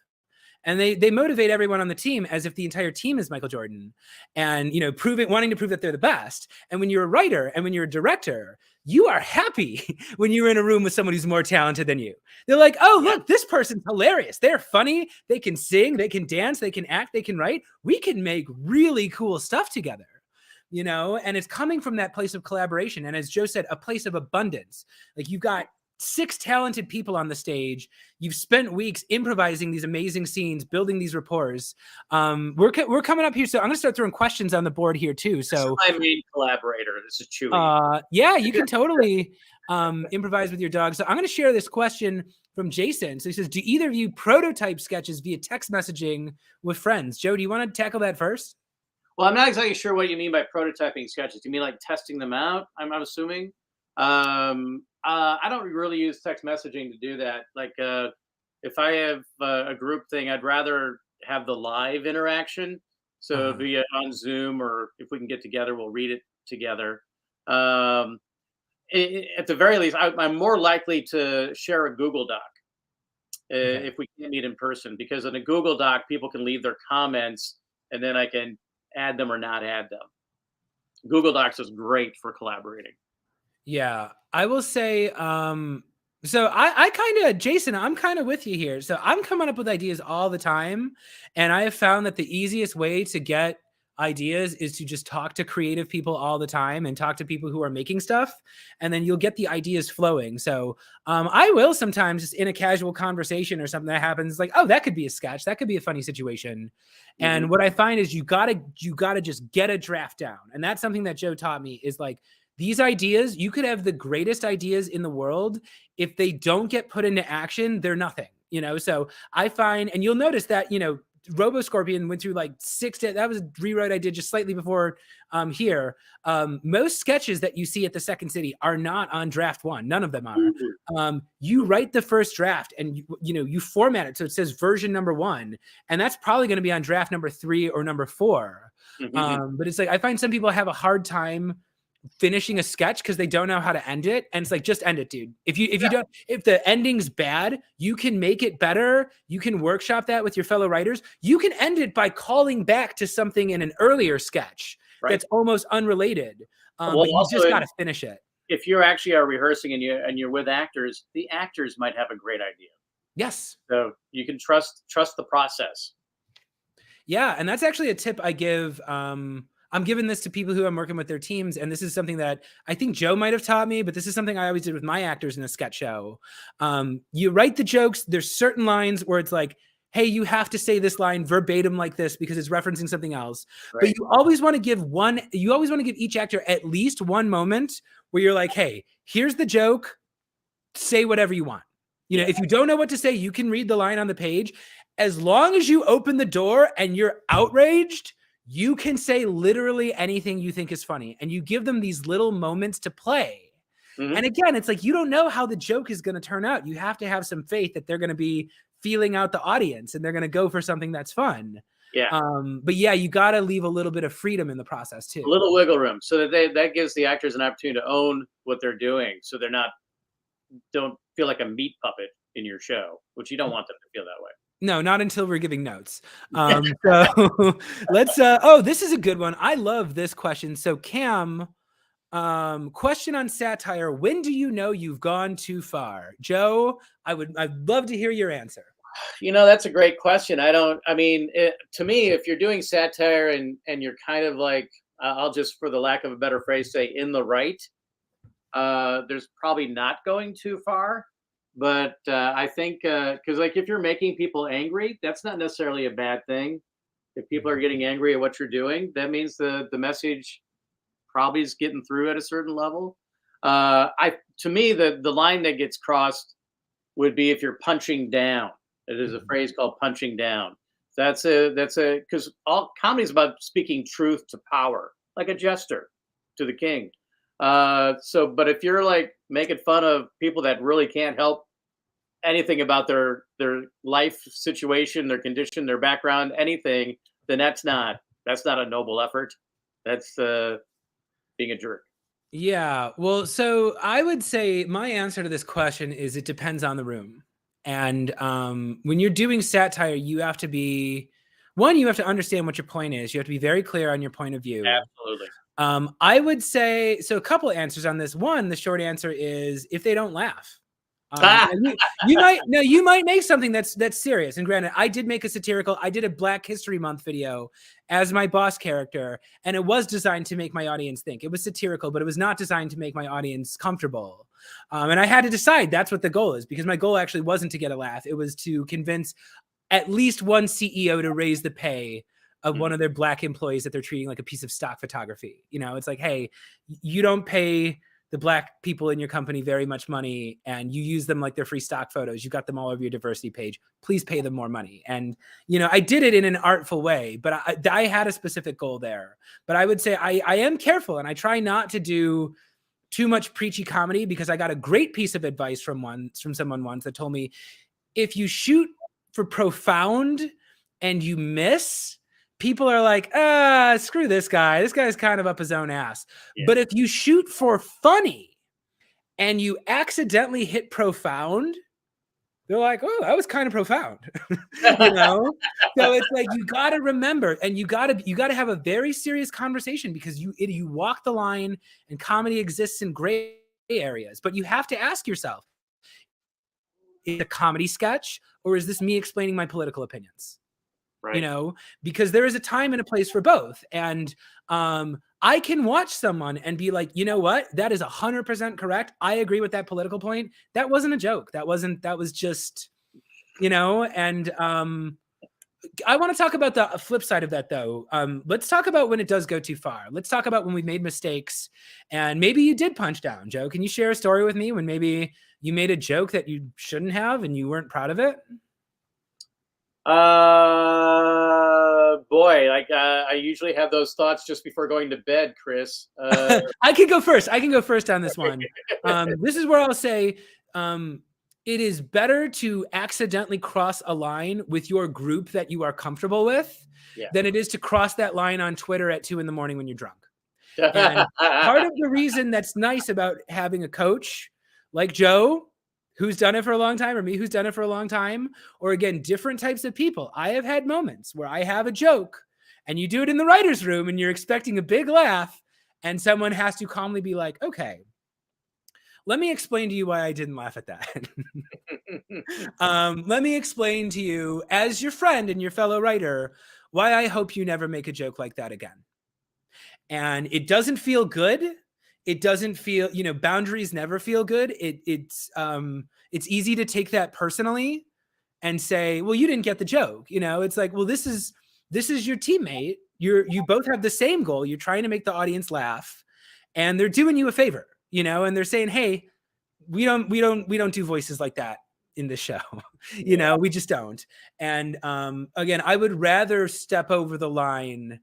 And they motivate everyone on the team as if the entire team is Michael Jordan, and wanting to prove that they're the best. And when you're a writer and when you're a director, you are happy when you're in a room with someone who's more talented than you. They're like, oh, look, this person's hilarious. They're funny. They can sing. They can dance. They can act. They can write. We can make really cool stuff together. And it's coming from that place of collaboration. And as Joe said, a place of abundance. Like, you've got 6 talented people on the stage. You've spent weeks improvising these amazing scenes, building these rapports. We're coming up here, so I'm going to start throwing questions on the board here too. So this is my main collaborator. This is Chewy. Yeah, you can totally improvise with your dog. So I'm going to share this question from Jason. So he says, do either of you prototype sketches via text messaging with friends? Joe, do you want to tackle that first? Well, I'm not exactly sure what you mean by prototyping sketches. Do you mean like testing them out? I'm assuming. I don't really use text messaging to do that. Like, if I have a group thing, I'd rather have the live interaction. So via on Zoom, or if we can get together, we'll read it together. At the very least, I'm more likely to share a Google Doc if we can't meet in person, because in a Google Doc, people can leave their comments, and then I can add them or not add them. Google Docs is great for collaborating. Yeah, I will say, so I kind of, Jason, I'm kind of with you here. So I'm coming up with ideas all the time. And I have found that the easiest way to get ideas is to just talk to creative people all the time and talk to people who are making stuff, and then you'll get the ideas flowing. So I will sometimes just in a casual conversation or something that happens, like, oh, that could be a sketch, that could be a funny situation. And what I find is you gotta just get a draft down. And that's something that Joe taught me, is like, these ideas, you could have the greatest ideas in the world. If they don't get put into action, they're nothing, you know? So I find, and you'll notice that, you know, Robo Scorpion went through like that was a rewrite I did just slightly before here. Most sketches that you see at the Second City are not on draft one. None of them are. You write the first draft and you format it so it says version number 1, and that's probably going to be on draft number 3 or number 4. But it's like, I find some people have a hard time finishing a sketch because they don't know how to end it, and it's like, just end it, dude. If the ending's bad, you can make it better. You can workshop that with your fellow writers. You can end it by calling back to something in an earlier sketch that's almost unrelated. But you just got to finish it. If you actually are rehearsing and you're with actors, the actors might have a great idea. Yes. So you can trust the process. Yeah, and that's actually a tip I give. I'm giving this to people who I'm working with their teams, and this is something that I think Joe might have taught me, but this is something I always did with my actors in a sketch show. You write the jokes. There's certain lines where it's like, hey, you have to say this line verbatim like this because it's referencing something else. But you always want to give each actor at least one moment where you're like, hey, here's the joke. Say whatever you want. You know, if you don't know what to say, you can read the line on the page. As long as you open the door and you're outraged, you can say literally anything you think is funny, and you give them these little moments to play. And again, it's like, you don't know how the joke is going to turn out. You have to have some faith that they're going to be feeling out the audience and they're going to go for something that's fun. But yeah, you got to leave a little bit of freedom in the process too. A little wiggle room, so that that gives the actors an opportunity to own what they're doing, so they're don't feel like a meat puppet in your show, which you don't want them to feel that way. No, not until we're giving notes. So let's, oh, this is a good one. I love this question. So Cam, question on satire. When do you know you've gone too far? Joe, I'd love to hear your answer. You know, that's a great question. To me, if you're doing satire and you're kind of like, I'll just, for the lack of a better phrase, say in the right, there's probably not going too far. But I think, because like, if you're making people angry, that's not necessarily a bad thing. If people are getting angry at what you're doing, that means the message probably is getting through at a certain level. To me, the line that gets crossed would be if you're punching down. There's a phrase called punching down. Because all comedy is about speaking truth to power, like a jester to the king. But if you're like making fun of people that really can't help anything about their life situation, their condition, their background, anything, then that's not a noble effort. That's being a jerk. Yeah. Well, so I would say my answer to this question is it depends on the room. And when you're doing satire, you have to be, one, you have to understand what your point is. You have to be very clear on your point of view. Absolutely. I would say, so a couple of answers on this. One, the short answer is if they don't laugh. You might make something that's serious. And granted, I did a Black History Month video as my boss character, and it was designed to make my audience think. It was satirical, but it was not designed to make my audience comfortable. And I had to decide that's what the goal is, because my goal actually wasn't to get a laugh. It was to convince at least one CEO to raise the pay of one of their Black employees that they're treating like a piece of stock photography. You know, it's like, hey, you don't pay the Black people in your company very much money, and you use them like they're free stock photos. You got them all over your diversity page. Please pay them more money. And, you know, I did it in an artful way, but I had a specific goal there. But I would say I am careful, and I try not to do too much preachy comedy, because I got a great piece of advice from someone once that told me, if you shoot for profound and you miss, people are like, screw this guy. This guy's kind of up his own ass. Yeah. But if you shoot for funny and you accidentally hit profound, they're like, oh, that was kind of profound. You know? So it's like, you got to remember, and you got to have a very serious conversation, because you walk the line, and comedy exists in gray areas. But you have to ask yourself, is it a comedy sketch, or is this me explaining my political opinions? you know, because there is a time and a place for both. And I can watch someone and be like, you know what, that is 100% correct. I agree with that political point. That wasn't a joke. That was just, you know. And I want to talk about the flip side of that, though. Let's talk about when it does go too far. Let's talk about when we've made mistakes and maybe you did punch down. Joe, can you share a story with me when maybe you made a joke that you shouldn't have and you weren't proud of it? Boy, like I usually have those thoughts just before going to bed, Chris. I can go first. I can go first on this one. This is where I'll say, it is better to accidentally cross a line with your group that you are comfortable with than it is to cross that line on Twitter at 2 a.m. when you're drunk. And part of the reason that's nice about having a coach like Joe, who's done it for a long time, or me, who's done it for a long time, or again, different types of people. I have had moments where I have a joke and you do it in the writer's room and you're expecting a big laugh and someone has to calmly be like, okay, let me explain to you why I didn't laugh at that. Let me explain to you, as your friend and your fellow writer, why I hope you never make a joke like that again. And it doesn't feel good. It doesn't feel, you know, boundaries never feel good. It's easy to take that personally and say, well, you didn't get the joke. You know, it's like, well, this is your teammate. You both have the same goal. You're trying to make the audience laugh and they're doing you a favor. You know, and they're saying, hey, we don't do voices like that in this show. You know, we just don't. And again, I would rather step over the line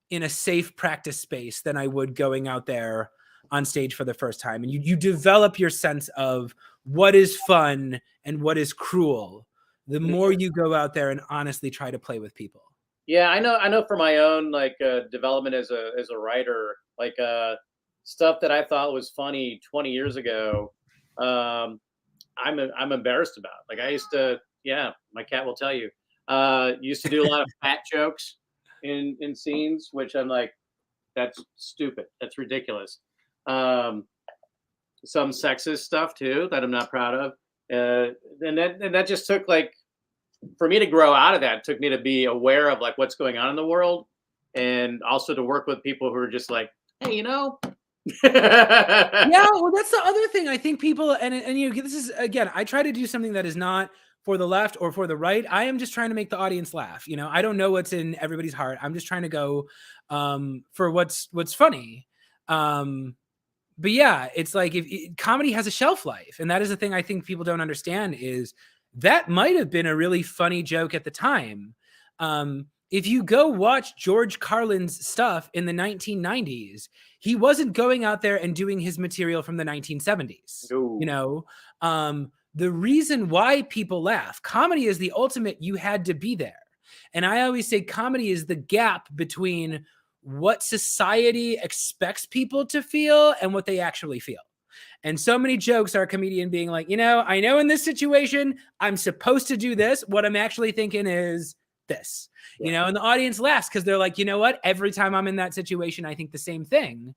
in a safe practice space than I would going out there on stage for the first time. And you develop your sense of what is fun and what is cruel the more you go out there and honestly try to play with people. Yeah, I know for my own like development as a writer, like stuff that I thought was funny 20 years ago, I'm embarrassed about. Like I used to, my cat will tell you, used to do a lot of fat jokes in scenes, which I'm like, that's stupid. That's ridiculous. Some sexist stuff too that I'm not proud of. And that just took like, for me to grow out of that, took me to be aware of like what's going on in the world, and also to work with people who are just like, hey, you know. Yeah, well, that's the other thing. I think people, and you know, this is, again, I try to do something that is not for the left or for the right. I am just trying to make the audience laugh. You know, I don't know what's in everybody's heart. I'm just trying to go for what's funny. But yeah, it's like comedy has a shelf life, and that is the thing I think people don't understand is that might have been a really funny joke at the time. If you go watch George Carlin's stuff in the 1990s, he wasn't going out there and doing his material from the 1970s. Ooh. You know, the reason why people laugh, comedy is the ultimate, you had to be there. And I always say comedy is the gap between what society expects people to feel and what they actually feel. And so many jokes are a comedian being like, you know, I know in this situation, I'm supposed to do this. What I'm actually thinking is this, you know, and the audience laughs because they're like, you know what? Every time I'm in that situation, I think the same thing.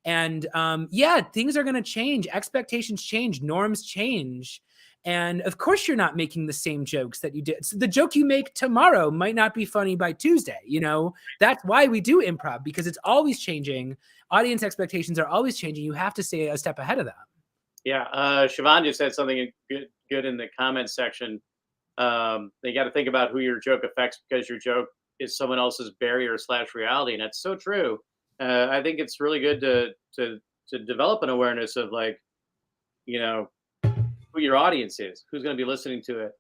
And yeah, things are going to change. Expectations change. Norms change. And of course, you're not making the same jokes that you did. So the joke you make tomorrow might not be funny by Tuesday. You know, that's why we do improv, because it's always changing. Audience expectations are always changing. You have to stay a step ahead of them. Yeah. Siobhan just said something good in the comments section. They got to think about who your joke affects, because your joke is someone else's barrier / reality. And that's so true. I think it's really good to develop an awareness of like, you know, who your audience is, who's going to be listening to it.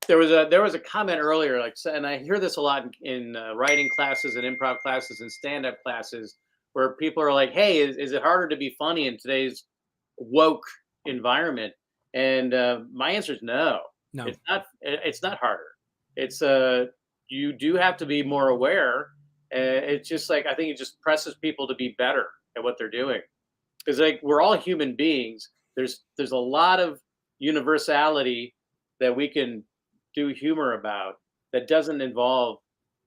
There was a comment earlier, like, and I hear this a lot in writing classes and improv classes and stand-up classes, where people are like, hey, is it harder to be funny in today's woke environment? And my answer is no. It's not harder. It's you do have to be more aware. It's just like, I think it just presses people to be better at what they're doing, because like we're all human beings. There's a lot of universality that we can do humor about that doesn't involve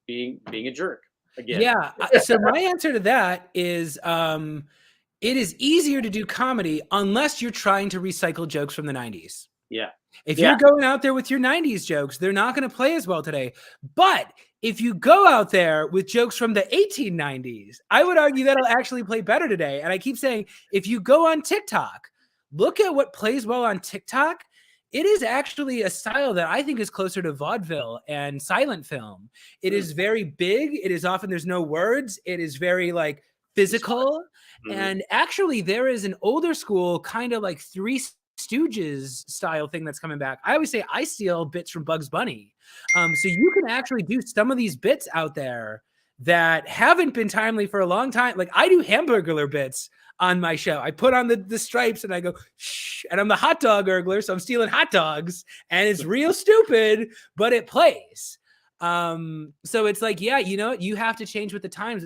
being a jerk again. Yeah. So my answer to that is it is easier to do comedy unless you're trying to recycle jokes from the 90s. Yeah. If Yeah. you're going out there with your 90s jokes, they're not going to play as well today. But if you go out there with jokes from the 1890s, I would argue that'll actually play better today. And I keep saying, if you go on TikTok, look at what plays well on TikTok. It is actually a style that I think is closer to vaudeville and silent film. It is very big. It is often, there's no words. It is very like physical. And actually, there is an older school kind of like Three Stooges style thing that's coming back. I always say I steal bits from Bugs Bunny. So you can actually do some of these bits out there that haven't been timely for a long time. Like I do Hamburglar bits on my show. I put on the stripes and I go, shh, and I'm the hot dog gurgler. So I'm stealing hot dogs and it's real stupid, but it plays. So it's like, yeah, you know, you have to change with the times.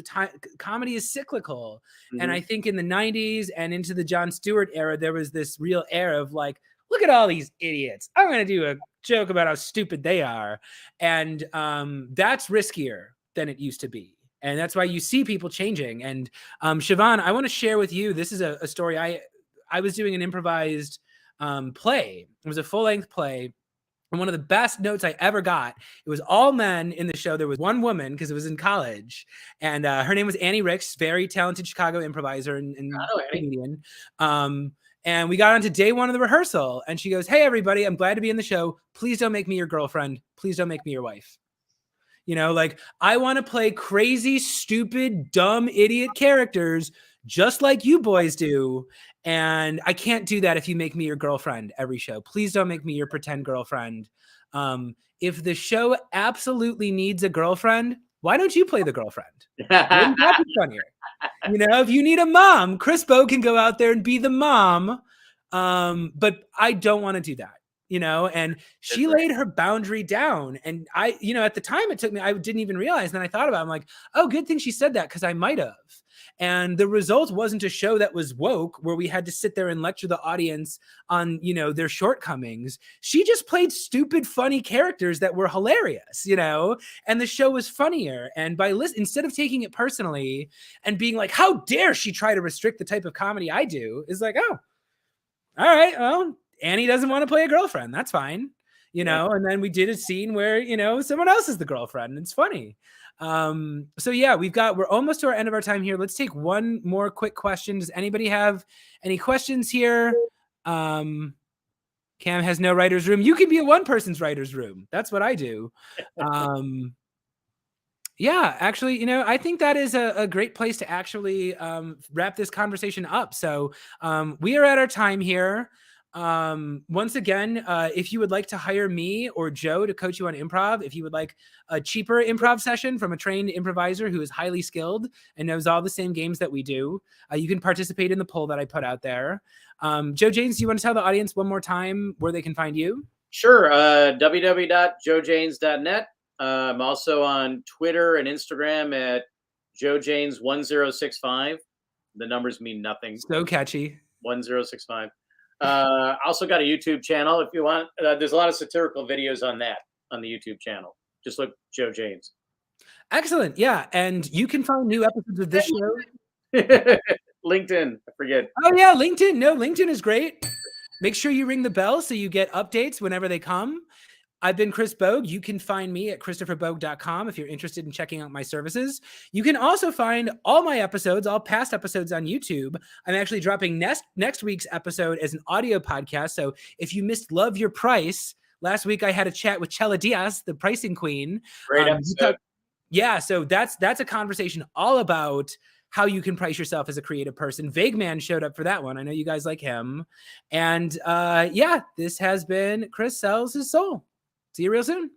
Comedy is cyclical. And I think in the 90s and into the Jon Stewart era, there was this real air of like, look at all these idiots. I'm going to do a joke about how stupid they are. And that's riskier than it used to be. And that's why you see people changing. And Siobhan, I want to share with you, this is a story. I was doing an improvised play. It was a full-length play. And one of the best notes I ever got, it was all men in the show. There was one woman because it was in college. And her name was Annie Ricks, very talented Chicago improviser and comedian. And we got on to day one of the rehearsal. And she goes, hey, everybody, I'm glad to be in the show. Please don't make me your girlfriend. Please don't make me your wife. You know, like I want to play crazy, stupid, dumb, idiot characters just like you boys do. And I can't do that if you make me your girlfriend every show. Please don't make me your pretend girlfriend. If the show absolutely needs a girlfriend, why don't you play the girlfriend? Wouldn't that be funnier? You know, if you need a mom, Chris Bo can go out there and be the mom. But I don't want to do that. You know, and she laid her boundary down. And I, you know, at the time it took me, I didn't even realize. And then I thought about it, I'm like, oh, good thing she said that because I might have. And the result wasn't a show that was woke where we had to sit there and lecture the audience on, you know, their shortcomings. She just played stupid, funny characters that were hilarious, you know, and the show was funnier. And by instead of taking it personally and being like, how dare she try to restrict the type of comedy I do, is like, oh, all right, well, Annie doesn't want to play a girlfriend. That's fine. You know, and then we did a scene where, you know, someone else is the girlfriend and it's funny. So yeah, we're almost to our end of our time here. Let's take one more quick question. Does anybody have any questions here? Cam has no writer's room. You can be a one person's writer's room. That's what I do. Yeah, actually, you know, I think that is a great place to actually wrap this conversation up. So we are at our time here. Once again, if you would like to hire me or Joe to coach you on improv, if you would like a cheaper improv session from a trained improviser who is highly skilled and knows all the same games that we do, you can participate in the poll that I put out there. Joe Janes, do you want to tell the audience one more time where they can find you? Sure. www.joejanes.net. I'm also on Twitter and Instagram at joejanes1065. The numbers mean nothing. So catchy. 1065. Also got a YouTube channel if you want. There's a lot of satirical videos on that on the YouTube channel. Just look Joe Janes. Excellent. Yeah. And you can find new episodes of this show. LinkedIn. I forget. Oh yeah, LinkedIn. No, LinkedIn is great. Make sure you ring the bell so you get updates whenever they come. I've been Chris Bogue. You can find me at christopherbogue.com if you're interested in checking out my services. You can also find all my episodes, all past episodes on YouTube. I'm actually dropping next week's episode as an audio podcast. So if you missed Love Your Price, last week I had a chat with Chela Diaz, the pricing queen. Great episode. Yeah, so that's a conversation all about how you can price yourself as a creative person. Vague Man showed up for that one. I know you guys like him. And yeah, this has been Chris Sells His Soul. See you real soon.